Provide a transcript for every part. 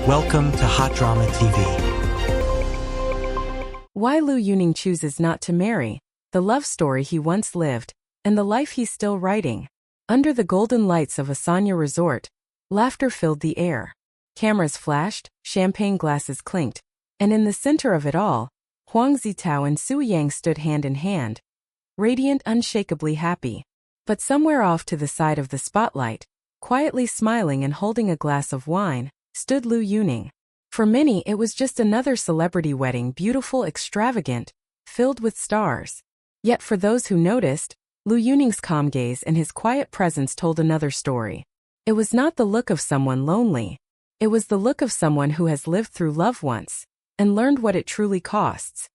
Welcome to Hot Drama TV. Why Liu Yuning chooses not to marry, the love story he once lived, and the life he's still writing. Under the golden lights of a Sanya resort, laughter filled the air. Cameras flashed, champagne glasses clinked, and in the center of it all, Huang Zitao and Su Yang stood hand in hand, radiant, unshakably happy. But somewhere off to the side of the spotlight, quietly smiling and holding a glass of wine, stood Liu Yuning. For many it was just another celebrity wedding, beautiful, extravagant, filled with stars. Yet for those who noticed, Liu Yuning's calm gaze and his quiet presence told another story. It was not the look of someone lonely. It was the look of someone who has lived through love once, and learned what it truly costs.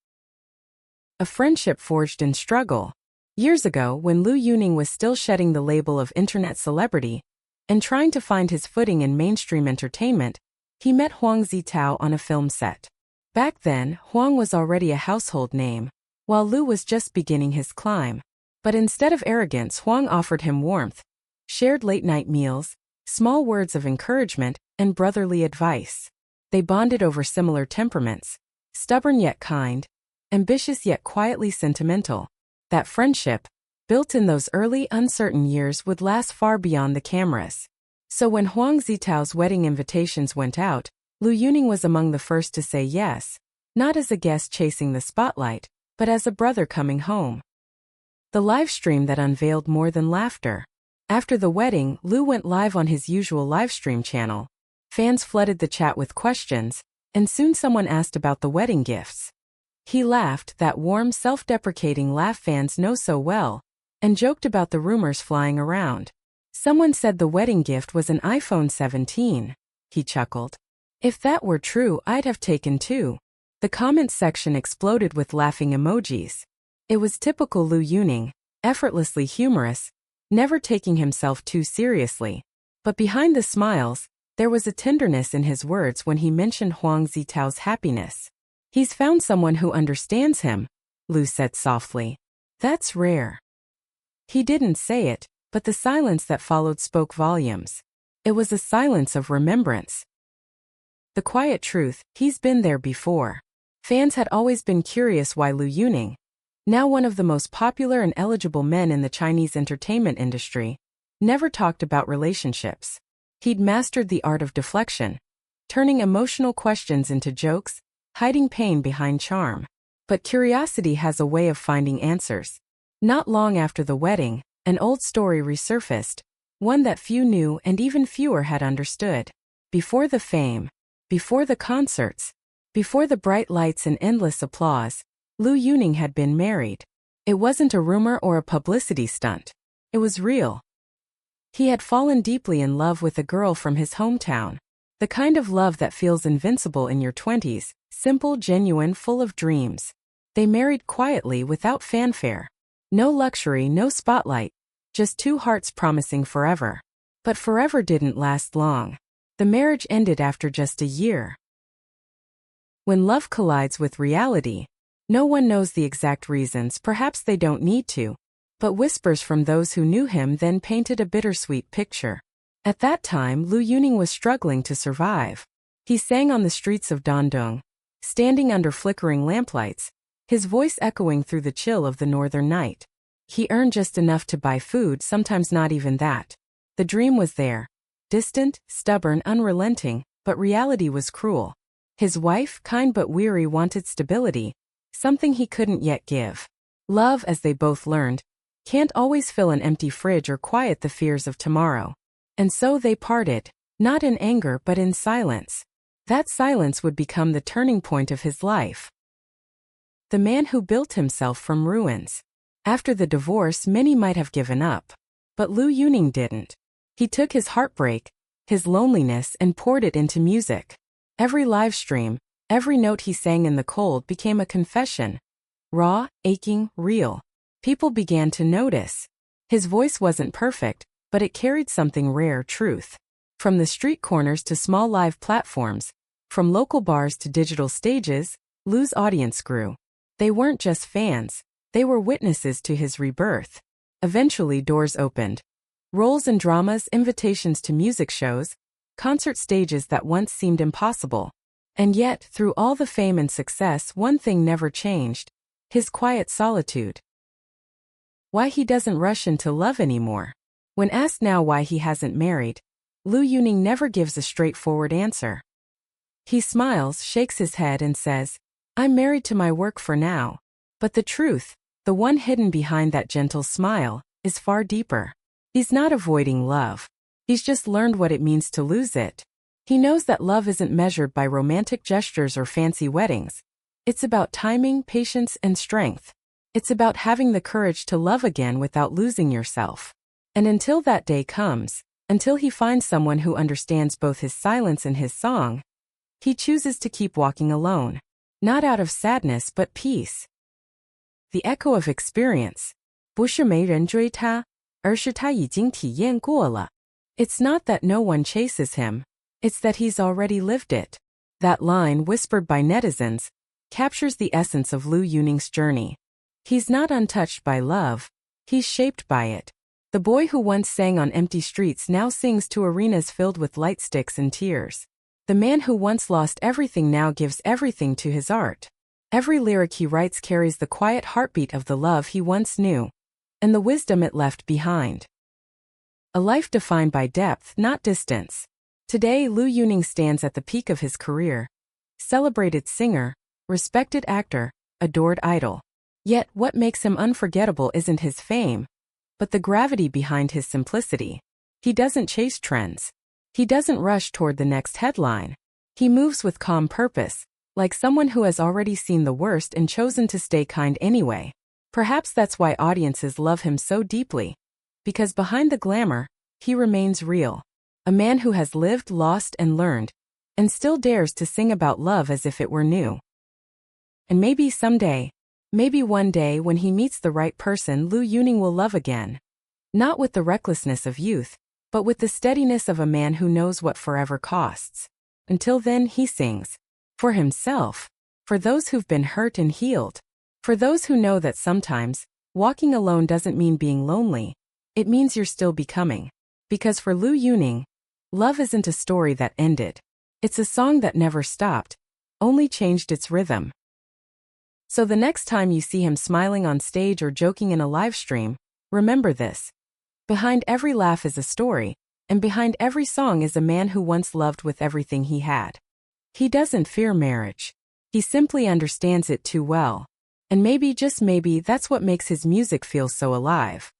A friendship forged in struggle. Years ago, when Liu Yuning was still shedding the label of internet celebrity, and trying to find his footing in mainstream entertainment, he met Huang Zitao on a film set. Back then, Huang was already a household name, while Liu was just beginning his climb. But instead of arrogance, Huang offered him warmth, shared late-night meals, small words of encouragement, and brotherly advice. They bonded over similar temperaments, stubborn yet kind, ambitious yet quietly sentimental. That friendship, built in those early, uncertain years, would last far beyond the cameras. So when Huang Zitao's wedding invitations went out, Liu Yuning was among the first to say yes, not as a guest chasing the spotlight, but as a brother coming home. The live stream that unveiled more than laughter. After the wedding, Liu went live on his usual livestream channel. Fans flooded the chat with questions, and soon someone asked about the wedding gifts. He laughed, that warm, self-deprecating laugh fans know so well, and joked about the rumors flying around. Someone said the wedding gift was an iPhone 17. He chuckled. If that were true, I'd have taken two. The comments section exploded with laughing emojis. It was typical Liu Yuning, effortlessly humorous, never taking himself too seriously. But behind the smiles, there was a tenderness in his words when he mentioned Huang Zitao's happiness. He's found someone who understands him, Liu said softly. That's rare. He didn't say it, but the silence that followed spoke volumes. It was a silence of remembrance. The quiet truth, he's been there before. Fans had always been curious why Liu Yuning, now one of the most popular and eligible men in the Chinese entertainment industry, never talked about relationships. He'd mastered the art of deflection, turning emotional questions into jokes, hiding pain behind charm. But curiosity has a way of finding answers. Not long after the wedding, an old story resurfaced, one that few knew and even fewer had understood. Before the fame, before the concerts, before the bright lights and endless applause, Liu Yuning had been married. It wasn't a rumor or a publicity stunt. It was real. He had fallen deeply in love with a girl from his hometown. The kind of love that feels invincible in your 20s, simple, genuine, full of dreams. They married quietly without fanfare. No luxury, no spotlight. Just two hearts promising forever. But forever didn't last long. The marriage ended after just a year. When love collides with reality, no one knows the exact reasons, perhaps they don't need to. But whispers from those who knew him then painted a bittersweet picture. At that time, Liu Yuning was struggling to survive. He sang on the streets of Dandong, standing under flickering lamplights, his voice echoing through the chill of the northern night. He earned just enough to buy food, sometimes not even that. The dream was there, distant, stubborn, unrelenting, but reality was cruel. His wife, kind but weary, wanted stability, something he couldn't yet give. Love, as they both learned, can't always fill an empty fridge or quiet the fears of tomorrow. And so they parted, not in anger but in silence. That silence would become the turning point of his life. The man who built himself from ruins. After the divorce, many might have given up. But Liu Yuning didn't. He took his heartbreak, his loneliness, and poured it into music. Every live stream, every note he sang in the cold became a confession. Raw, aching, real. People began to notice. His voice wasn't perfect, but it carried something rare, truth. From the street corners to small live platforms, from local bars to digital stages, Liu's audience grew. They weren't just fans, they were witnesses to his rebirth. Eventually doors opened. Roles in dramas, invitations to music shows, concert stages that once seemed impossible. And yet, through all the fame and success, one thing never changed: his quiet solitude. Why he doesn't rush into love anymore. When asked now why he hasn't married, Liu Yuning never gives a straightforward answer. He smiles, shakes his head and says, "I'm married to my work for now." But the truth, the one hidden behind that gentle smile, is far deeper. He's not avoiding love. He's just learned what it means to lose it. He knows that love isn't measured by romantic gestures or fancy weddings. It's about timing, patience, and strength. It's about having the courage to love again without losing yourself. And until that day comes, until he finds someone who understands both his silence and his song, he chooses to keep walking alone. Not out of sadness but peace. The echo of experience. 不是没人追他，而是他已经体验过了. It's not that no one chases him. It's that he's already lived it. That line, whispered by netizens, captures the essence of Liu Yuning's journey. He's not untouched by love. He's shaped by it. The boy who once sang on empty streets now sings to arenas filled with light sticks and tears. The man who once lost everything now gives everything to his art. Every lyric he writes carries the quiet heartbeat of the love he once knew, and the wisdom it left behind. A life defined by depth, not distance. Today, Liu Yuning stands at the peak of his career. Celebrated singer, respected actor, adored idol. Yet, what makes him unforgettable isn't his fame, but the gravity behind his simplicity. He doesn't chase trends. He doesn't rush toward the next headline. He moves with calm purpose, like someone who has already seen the worst and chosen to stay kind anyway. Perhaps that's why audiences love him so deeply. Because behind the glamour, he remains real. A man who has lived, lost, and learned, and still dares to sing about love as if it were new. And maybe someday, maybe one day when he meets the right person, Liu Yuning will love again. Not with the recklessness of youth, but with the steadiness of a man who knows what forever costs. Until then, he sings. For himself. For those who've been hurt and healed. For those who know that sometimes, walking alone doesn't mean being lonely. It means you're still becoming. Because for Liu Yuning, love isn't a story that ended. It's a song that never stopped, only changed its rhythm. So the next time you see him smiling on stage or joking in a live stream, remember this. Behind every laugh is a story, and behind every song is a man who once loved with everything he had. He doesn't fear marriage. He simply understands it too well. And maybe, just maybe, that's what makes his music feel so alive.